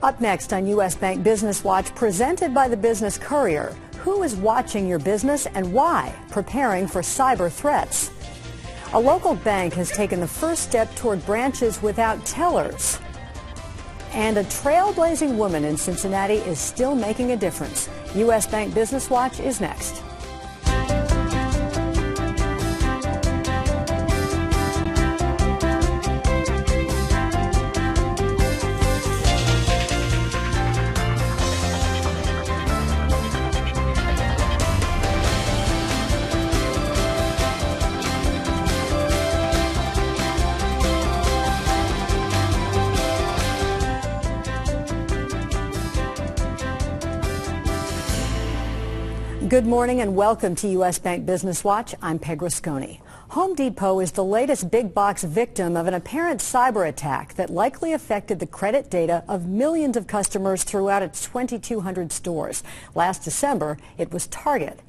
Up next on U.S. Bank Business Watch, presented by the Business Courier. Who is watching your business and why? Preparing for cyber threats. A local bank has taken the first step toward branches without tellers. And a trailblazing woman in Cincinnati is still making a difference. U.S. Bank Business Watch is next. Good morning and welcome to U.S. Bank Business Watch. I'm Peg Rasconi. Home Depot is the latest big box victim of an apparent cyber attack that likely affected the credit data of millions of customers throughout its 2,200 stores. Last December, it was Target.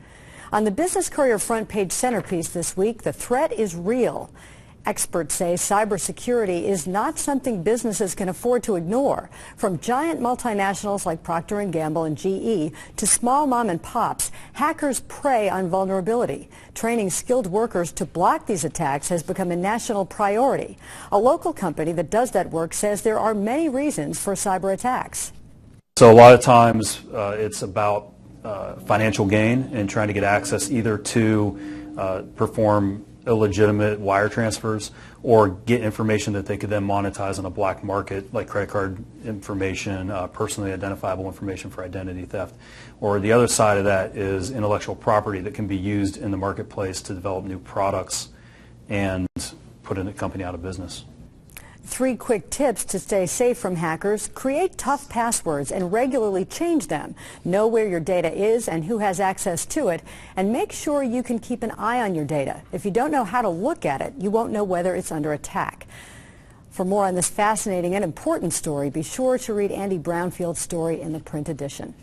On the Business Courier front page centerpiece this week, the threat is real. Experts say cybersecurity is not something businesses can afford to ignore. From giant multinationals like Procter & Gamble and GE to small mom and pops, hackers prey on vulnerability. Training skilled workers to block these attacks has become a national priority. A local company that does that work says there are many reasons for cyber attacks. So a lot of times it's about financial gain and trying to get access either to perform illegitimate wire transfers or get information that they could then monetize on a black market, like credit card information, personally identifiable information for identity theft. Or the other side of that is intellectual property that can be used in the marketplace to develop new products and put a company out of business. 3 quick tips to stay safe from hackers. Create tough passwords and regularly change them. Know where your data is and who has access to it. And make sure you can keep an eye on your data. If you don't know how to look at it, you won't know whether it's under attack. For more on this fascinating and important story, be sure to read Andy Brownfield's story in the print edition.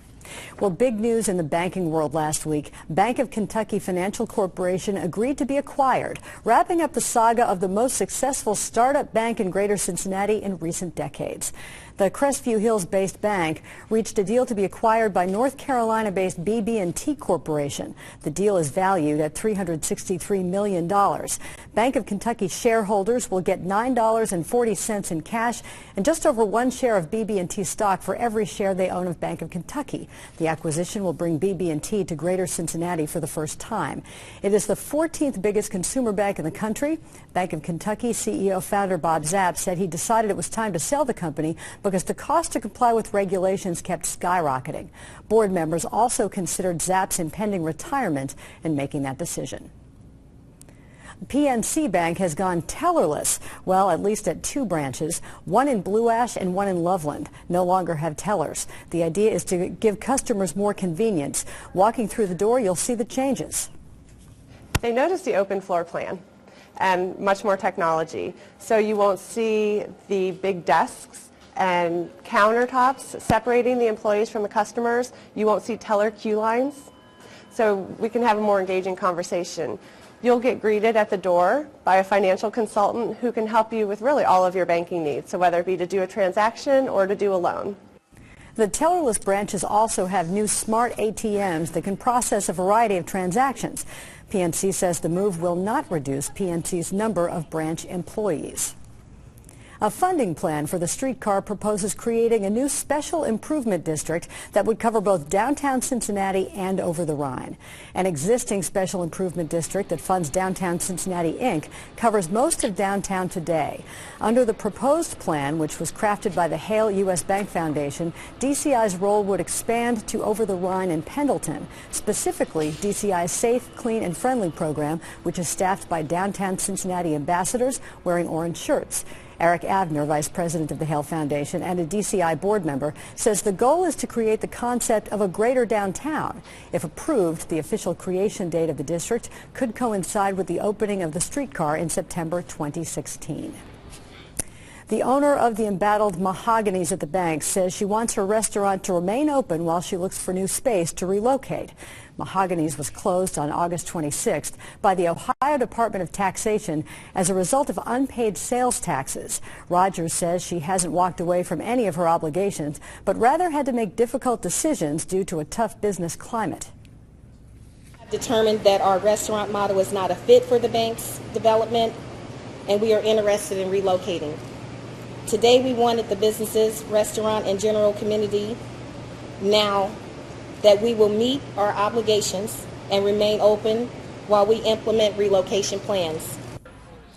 Well, big news in the banking world last week. Bank of Kentucky Financial Corporation agreed to be acquired, wrapping up the saga of the most successful startup bank in Greater Cincinnati in recent decades. The Crestview Hills-based bank reached a deal to be acquired by North Carolina-based BB&T Corporation. The deal is valued at $363 million. Bank of Kentucky shareholders will get $9.40 in cash and just over 1 share of BB&T stock for every share they own of Bank of Kentucky. The acquisition will bring BB&T to Greater Cincinnati for the first time. It is the 14th biggest consumer bank in the country. Bank of Kentucky CEO-founder Bob Zapp said he decided it was time to sell the company because the cost to comply with regulations kept skyrocketing. Board members also considered Zapp's impending retirement in making that decision. PNC Bank has gone tellerless, well, at least at 2 branches. One in Blue Ash and one in Loveland no longer have tellers. The idea is to give customers more convenience. Walking through the door, you'll see the changes. They noticed the open floor plan and much more technology. So you won't see the big desks and countertops separating the employees from the customers. You won't see teller queue lines. So we can have a more engaging conversation. You'll get greeted at the door by a financial consultant who can help you with really all of your banking needs, so whether it be to do a transaction or to do a loan. The tellerless branches also have new smart ATMs that can process a variety of transactions. PNC says the move will not reduce PNC's number of branch employees. A funding plan for the streetcar proposes creating a new special improvement district that would cover both downtown Cincinnati and over the Rhine. An existing special improvement district that funds Downtown Cincinnati, Inc. covers most of downtown today. Under the proposed plan, which was crafted by the Hale U.S. Bank Foundation, DCI's role would expand to over the Rhine and Pendleton. Specifically, DCI's Safe, Clean, and Friendly program, which is staffed by downtown Cincinnati ambassadors wearing orange shirts. Eric Avner, vice president of the Hale Foundation and a DCI board member, says the goal is to create the concept of a greater downtown. If approved, the official creation date of the district could coincide with the opening of the streetcar in September 2016. The owner of the embattled Mahoganies at the bank says she wants her restaurant to remain open while she looks for new space to relocate. Mahoganies was closed on August 26th by the Ohio Department of Taxation as a result of unpaid sales taxes. Rogers says she hasn't walked away from any of her obligations, but rather had to make difficult decisions due to a tough business climate. I've determined that our restaurant model is not a fit for the bank's development, and we are interested in relocating. Today we wanted the businesses, restaurant, and general community now that we will meet our obligations and remain open while we implement relocation plans.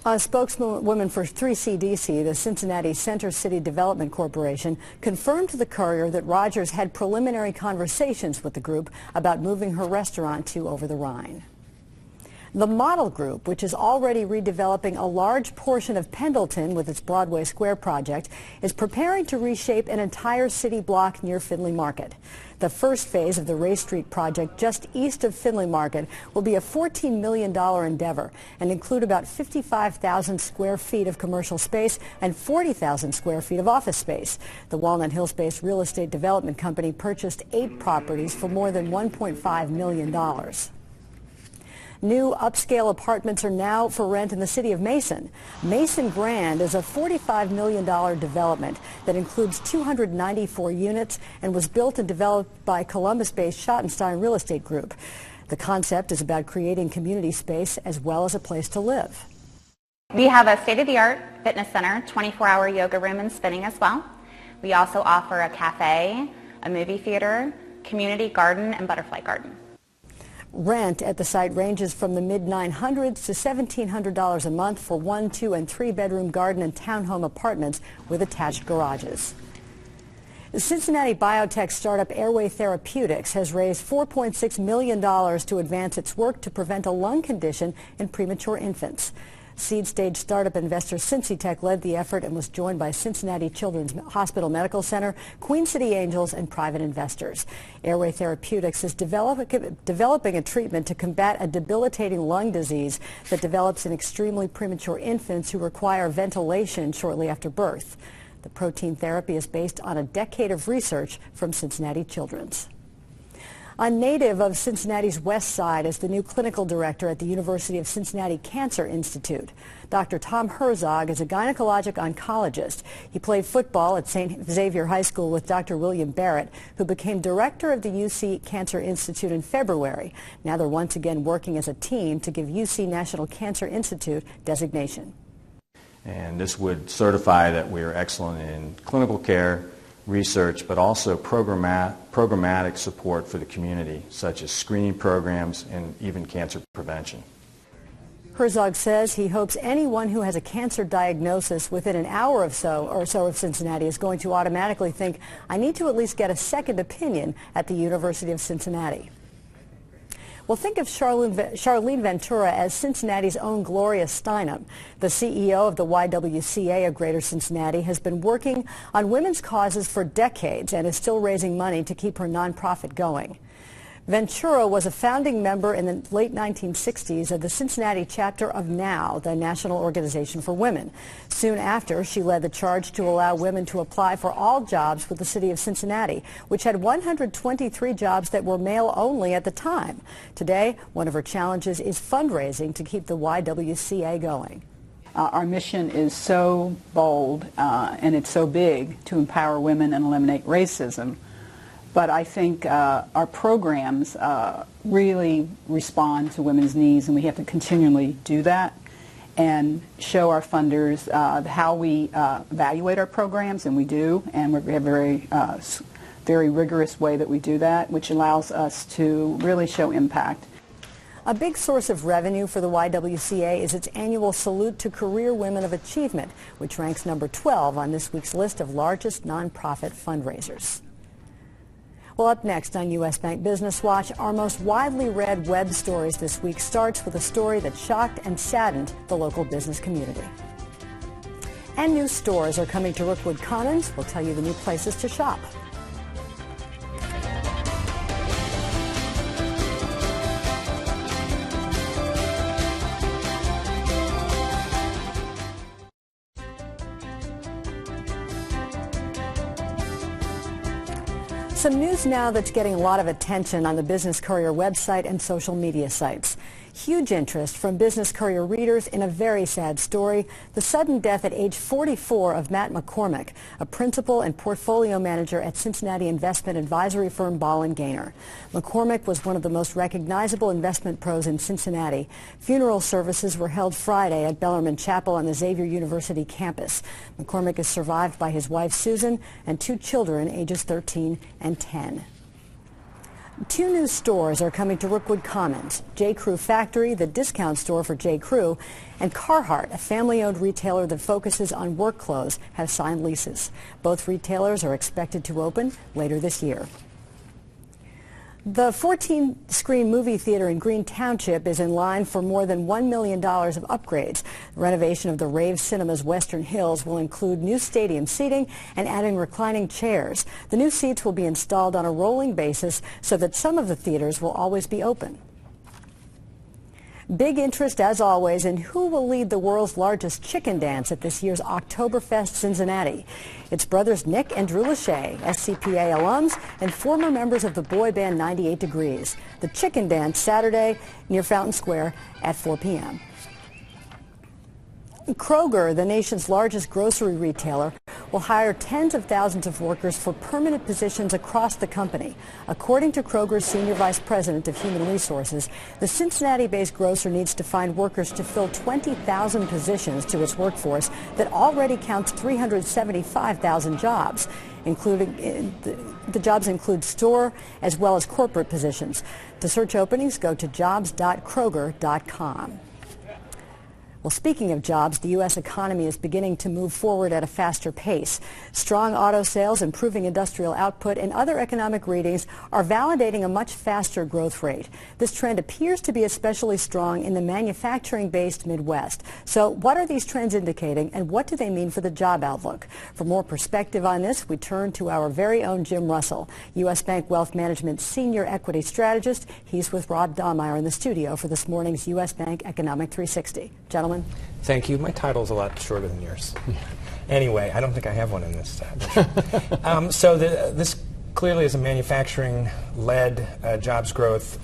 A spokeswoman for 3CDC, the Cincinnati Center City Development Corporation, confirmed to the Courier that Rogers had preliminary conversations with the group about moving her restaurant to Over the Rhine. The Model Group, which is already redeveloping a large portion of Pendleton with its Broadway Square project, is preparing to reshape an entire city block near Findlay Market. The first phase of the Ray Street project just east of Findlay Market will be a $14 million endeavor and include about 55,000 square feet of commercial space and 40,000 square feet of office space. The Walnut Hills-based real estate development company purchased 8 properties for more than $1.5 million. New upscale apartments are now for rent in the city of Mason. Mason Grand is a $45 million development that includes 294 units and was built and developed by Columbus-based Schottenstein Real Estate Group. The concept is about creating community space as well as a place to live. We have a state-of-the-art fitness center, 24-hour yoga room and spinning as well. We also offer a cafe, a movie theater, community garden, and butterfly garden. Rent at the site ranges from the mid-900s to $1,700 a month for 1-, 2-, and 3-bedroom garden and townhome apartments with attached garages. The Cincinnati biotech startup Airway Therapeutics has raised $4.6 million to advance its work to prevent a lung condition in premature infants. Seed-stage startup investor CincyTech led the effort and was joined by Cincinnati Children's Hospital Medical Center, Queen City Angels, and private investors. Airway Therapeutics is developing a treatment to combat a debilitating lung disease that develops in extremely premature infants who require ventilation shortly after birth. The protein therapy is based on a decade of research from Cincinnati Children's. A native of Cincinnati's West Side is the new clinical director at the University of Cincinnati Cancer Institute. Dr. Tom Herzog is a gynecologic oncologist. He played football at St. Xavier High School with Dr. William Barrett, who became director of the UC Cancer Institute in February. Now they're once again working as a team to give UC National Cancer Institute designation. And this would certify that we are excellent in clinical care, research, but also programmatic support for the community, such as screening programs and even cancer prevention. Herzog says he hopes anyone who has a cancer diagnosis within an hour or so of Cincinnati is going to automatically think, I need to at least get a second opinion at the University of Cincinnati. Well, think of Charlene Ventura as Cincinnati's own Gloria Steinem. The CEO of the YWCA of Greater Cincinnati has been working on women's causes for decades and is still raising money to keep her nonprofit going. Ventura was a founding member in the late 1960s of the Cincinnati chapter of NOW, the National Organization for Women. Soon after, she led the charge to allow women to apply for all jobs with the city of Cincinnati, which had 123 jobs that were male only at the time. Today, one of her challenges is fundraising to keep the YWCA going. Our mission is so bold and it's so big to empower women and eliminate racism. But I think our programs really respond to women's needs, and we have to continually do that and show our funders how we evaluate our programs, and we do, and we have a very rigorous way that we do that, which allows us to really show impact. A big source of revenue for the YWCA is its annual Salute to Career Women of Achievement, which ranks number 12 on this week's list of largest nonprofit fundraisers. Well, up next on U.S. Bank Business Watch, our most widely read web stories this week starts with a story that shocked and saddened the local business community. And new stores are coming to Rookwood Commons. We'll tell you the new places to shop. Some news now that's getting a lot of attention on the Business Courier website and social media sites. Huge interest from Business Courier readers in a very sad story, the sudden death at age 44 of Matt McCormick, a principal and portfolio manager at Cincinnati investment advisory firm Ball & Gaynor. McCormick was one of the most recognizable investment pros in Cincinnati. Funeral services were held Friday at Bellarmine Chapel on the Xavier University campus. McCormick is survived by his wife Susan and 2 children ages 13 and 10. 2 new stores are coming to Rookwood Commons. J. Crew Factory, the discount store for J. Crew, and Carhartt, a family-owned retailer that focuses on work clothes, have signed leases. Both retailers are expected to open later this year. The 14-screen movie theater in Green Township is in line for more than $1 million of upgrades. The renovation of the Rave Cinema's Western Hills will include new stadium seating and adding reclining chairs. The new seats will be installed on a rolling basis so that some of the theaters will always be open. Big interest, as always, in who will lead the world's largest chicken dance at this year's Oktoberfest Cincinnati. It's brothers Nick and Drew Lachey, SCPA alums and former members of the boy band 98 Degrees. The chicken dance Saturday near Fountain Square at 4 p.m. Kroger, the nation's largest grocery retailer, will hire tens of thousands of workers for permanent positions across the company. According to Kroger's Senior Vice President of Human Resources, the Cincinnati-based grocer needs to find workers to fill 20,000 positions to its workforce that already counts 375,000 jobs. The jobs include store as well as corporate positions. To search openings, go to jobs.kroger.com. Well, speaking of jobs, the U.S. economy is beginning to move forward at a faster pace. Strong auto sales, improving industrial output, and other economic readings are validating a much faster growth rate. This trend appears to be especially strong in the manufacturing-based Midwest. So what are these trends indicating, and what do they mean for the job outlook? For more perspective on this, we turn to our very own Jim Russell, U.S. Bank Wealth Management Senior Equity Strategist. He's with Rob Dahlmeyer in the studio for this morning's U.S. Bank Economic 360. Gentlemen. Thank you. My title's a lot shorter than yours. Anyway, I don't think I have one in this. This clearly is a manufacturing-led jobs growth.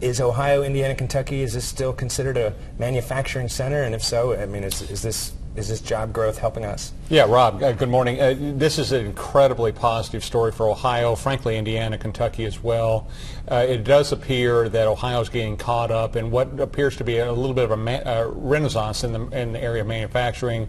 Is Ohio, Indiana, Kentucky, is this still considered a manufacturing center? And if so, I mean, is this job growth helping us? Yeah, Rob, good morning. This is an incredibly positive story for Ohio, frankly, Indiana, Kentucky as well. It does appear that Ohio is getting caught up in what appears to be a little bit of a renaissance in the area of manufacturing,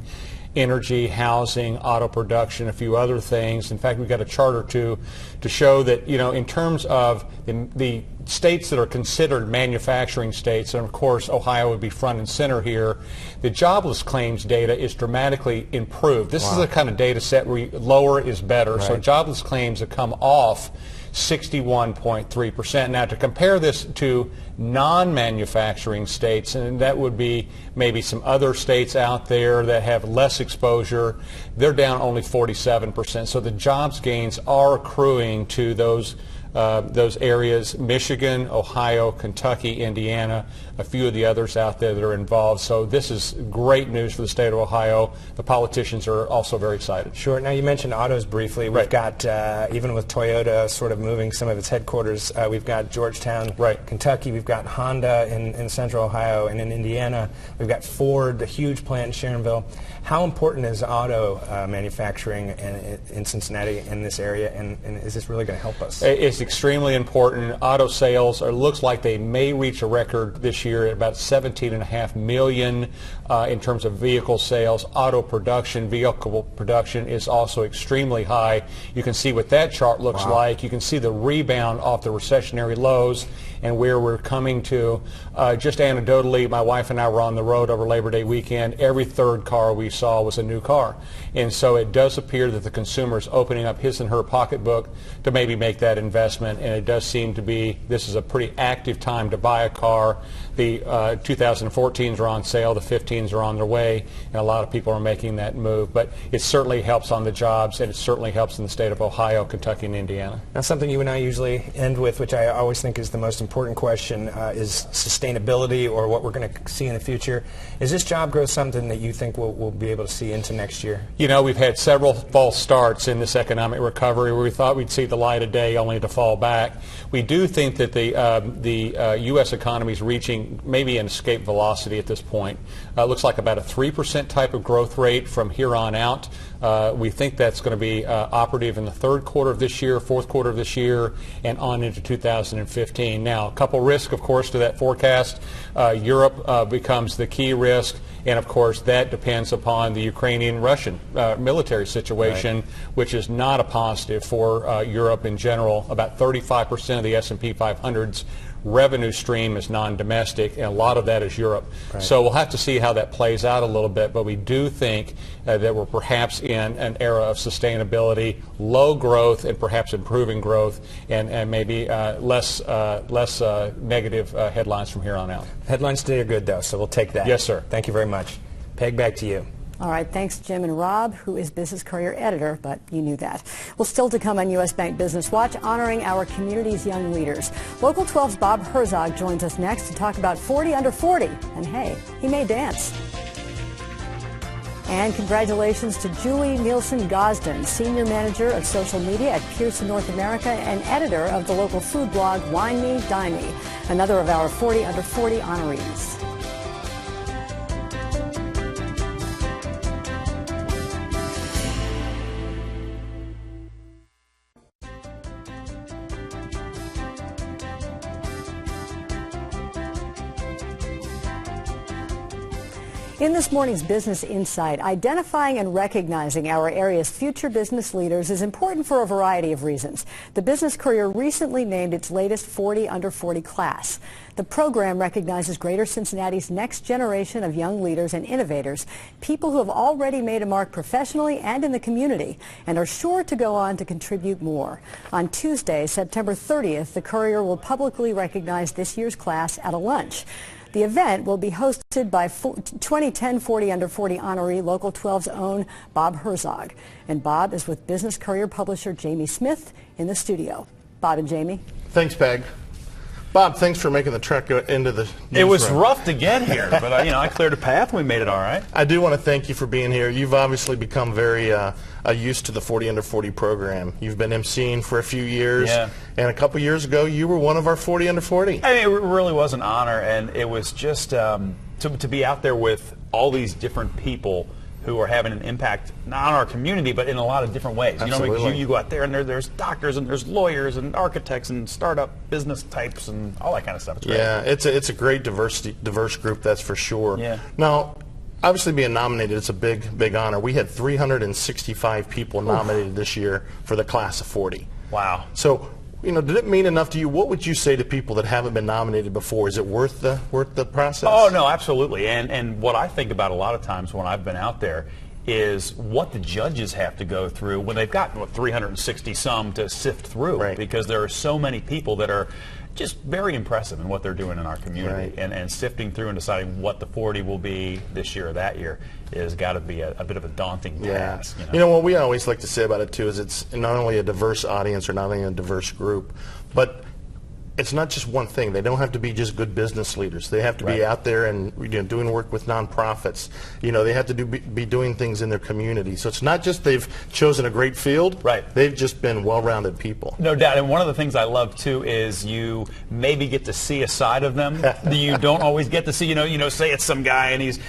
energy, housing, auto production, a few other things. In fact, we've got a chart or two to show that, you know, in terms of the states that are considered manufacturing states, and of course Ohio would be front and center here, the jobless claims data is dramatically improved. This is the kind of data set where lower is better. Right. So jobless claims have come off 61.3%. Now, to compare this to non-manufacturing states, and that would be maybe some other states out there that have less exposure, they're down only 47%. So the jobs gains are accruing to those areas: Michigan, Ohio, Kentucky, Indiana, a few of the others out there that are involved. So this is great news for the state of Ohio. The politicians are also very excited. Sure. Now, you mentioned autos briefly. We've got, even with Toyota sort of moving some of its headquarters, we've got Georgetown, Kentucky. We've got Honda in central Ohio, and in Indiana, we've got Ford, a huge plant in Sharonville. How important is auto manufacturing in Cincinnati, in this area, and is this really going to help us? It's extremely important. Auto sales looks like they may reach a record this year at about 17.5 million in terms of vehicle sales. Auto production, vehicle production is also extremely high. You can see what that chart looks like. You can see the rebound off the recessionary lows and where we're coming to. Just anecdotally, my wife and I were on the road over Labor Day weekend. Every third car we saw was a new car. And so it does appear that the consumer is opening up his and her pocketbook to maybe make that investment. investment, and it does seem to be this is a pretty active time to buy a car. The 2014s are on sale, the 15s are on their way, and a lot of people are making that move. But it certainly helps on the jobs, and it certainly helps in the state of Ohio, Kentucky, and Indiana. Now, something you and I usually end with, which I always think is the most important question, is sustainability, or what we're going to see in the future. Is this job growth something that you think we'll be able to see into next year? You know, we've had several false starts in this economic recovery where we thought we'd see the light of day only to fall back. We do think that the U.S. economy is reaching maybe an escape velocity at this point. Looks like about a 3% type of growth rate from here on out. We think that's going to be operative in the third quarter of this year, fourth quarter of this year, and on into 2015. Now, a couple risks, of course, to that forecast. Europe becomes the key risk, and of course that depends upon the Ukrainian-Russian military situation, right, which is not a positive for Europe in general. About 35% of the S&P 500's revenue stream is non-domestic, and a lot of that is Europe. Right. So we'll have to see how that plays out a little bit, but we do think that we're perhaps in an era of sustainability, low growth, and perhaps improving growth, and maybe less negative headlines from here on out. Headlines today are good, though, so we'll take that. Yes, sir. Thank you very much. Peg, back to you. All right, thanks Jim and Rob, who is Business Courier editor, but you knew that. Well, still to come on U.S. Bank Business Watch, honoring our community's young leaders. Local 12's Bob Herzog joins us next to talk about 40 under 40. And hey, he may dance. And congratulations to Julie Nielsen-Gosden, Senior Manager of Social Media at Pearson North America and editor of the local food blog Wine Me, Dine Me, another of our 40 under 40 honorees. In this morning's Business Insight, identifying and recognizing our area's future business leaders is important for a variety of reasons. The Business Courier recently named its latest 40 under 40 class. The program recognizes Greater Cincinnati's next generation of young leaders and innovators, people who have already made a mark professionally and in the community and are sure to go on to contribute more. On Tuesday, September 30th, the Courier will publicly recognize this year's class at a lunch. The event will be hosted by 2010 40 under 40 honoree Local 12's own Bob Herzog. And Bob is with Business Courier publisher Jamie Smith in the studio. Bob and Jamie. Thanks, Peg. Bob, thanks for making the trek into the newsroom. It was rough to get here, but I cleared a path and we made it all right. I do want to thank you for being here. You've obviously become very used to the 40 under 40 program. You've been emceeing for a few years, yeah, and a couple years ago you were one of our 40 under 40. I mean, it really was an honor, and it was just to be out there with all these different people who are having an impact not on our community, but in a lot of different ways. Absolutely. You know, because you go out there and there's doctors and there's lawyers and architects and startup business types and all that kind of stuff. It's great. Yeah, it's a great diverse group, that's for sure. Yeah. Now, obviously being nominated, it's a big honor. We had 365 people nominated this year for the class of 40. Wow. So, did it mean enough to you? What would you say to people that haven't been nominated before? Is it worth the process? Oh, no, absolutely. And what I think about a lot of times when I've been out there is what the judges have to go through when they've got 360 some to sift through, right, because there are so many people that are just very impressive in what they're doing in our community, right, and sifting through and deciding what the 40 will be this year or that year has got to be a bit of a daunting task. What we always like to say about it too is it's not only a diverse audience or not only a diverse group, but it's not just one thing. They don't have to be just good business leaders. They have to be out there and doing work with nonprofits. They have to be doing things in their community. So it's not just they've chosen a great field. Right. They've just been well-rounded people. No doubt. And one of the things I love too is you maybe get to see a side of them that you don't always get to see. Say it's some guy and he's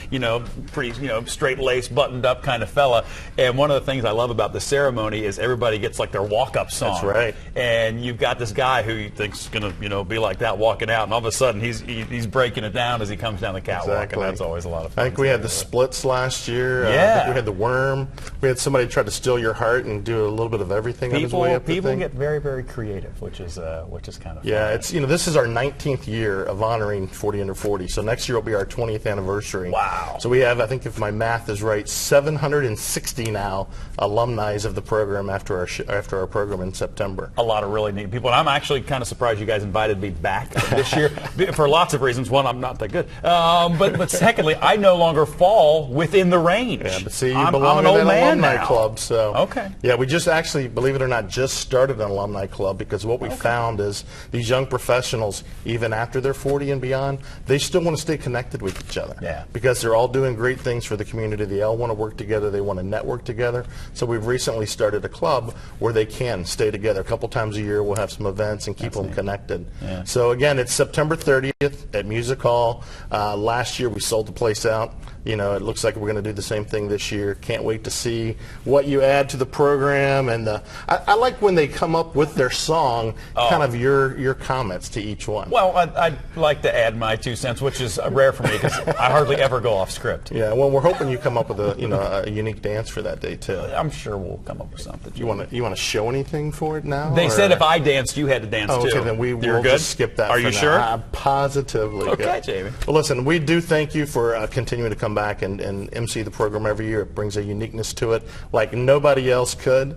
pretty straight-laced, buttoned-up kind of fella. And one of the things I love about the ceremony is everybody gets like their walk-up song. That's right. And you've got this guy who you think's going to be like that walking out, and all of a sudden he's breaking it down as he comes down the catwalk, Exactly. and that's always a lot of fun. I think we had the splits last year. Yeah. I think we had the worm. We had somebody try to steal your heart and do a little bit of everything on his way up the People thing. get very, very creative, which is kind of Yeah, fun. it's this is our 19th year of honoring 40 under 40. So next year will be our 20th anniversary. Wow. So we have, I think if my math is right, 760 now alumni of the program after our program in September. A lot of really neat people, and I'm actually kind of surprised you guys invited me back this year for lots of reasons. One, I'm not that good, but secondly, I no longer fall within the range. Yeah, but see, you I'm belong an in old that man alumni now. club. So okay. Yeah, we just actually, believe it or not, just started an alumni club because what we found is these young professionals, even after they're 40 and beyond, they still want to stay connected with each other. Yeah. Because they're all doing great things for the community. They all want to work together. They want to network together. So we've recently started a club where they can stay together. A couple times a year we'll have some events and keep them connected. Yeah. So again, it's September 30th at Music Hall. Last year we sold the place out. It looks like we're going to do the same thing this year. Can't wait to see what you add to the program. And I like when they come up with their song, kind of your comments to each one. Well, I'd like to add my 2 cents, which is rare for me because I hardly ever go off script. Yeah, well, we're hoping you come up with a unique dance for that day too. I'm sure we'll come up with something. You want to show anything for it now? They or? said if I danced, you had to dance too. Okay, then we'll good? just skip that. Are for you now. sure? I'm positively Okay, good. Jamie. Well, listen, we do thank you for continuing to come back and MC the program every year. It brings a uniqueness to it like nobody else could.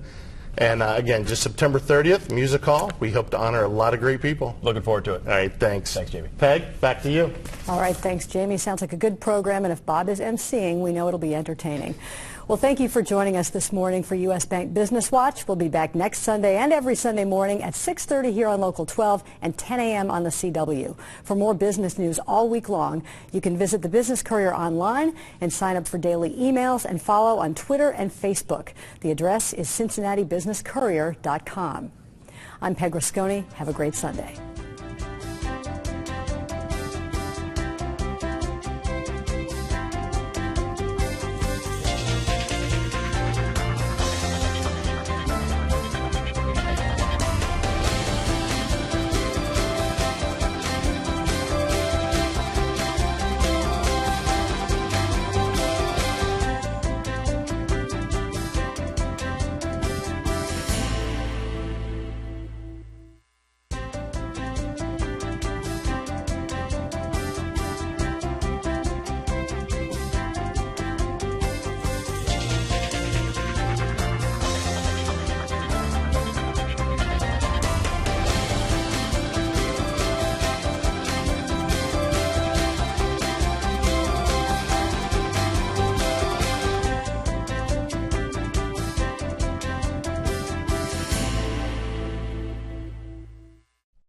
And again, just September 30th, Music Hall. We hope to honor a lot of great people. Looking forward to it. All right, thanks. Thanks, Jamie. Peg, back to you. All right, thanks, Jamie. Sounds like a good program, and if Bob is emceeing, we know it'll be entertaining. Well, thank you for joining us this morning for U.S. Bank Business Watch. We'll be back next Sunday and every Sunday morning at 6:30 here on Local 12 and 10 a.m. on the CW. For more business news all week long, you can visit the Business Courier online and sign up for daily emails and follow on Twitter and Facebook. The address is CincinnatiBusinessCourier.com. I'm Peg Rasconi. Have a great Sunday.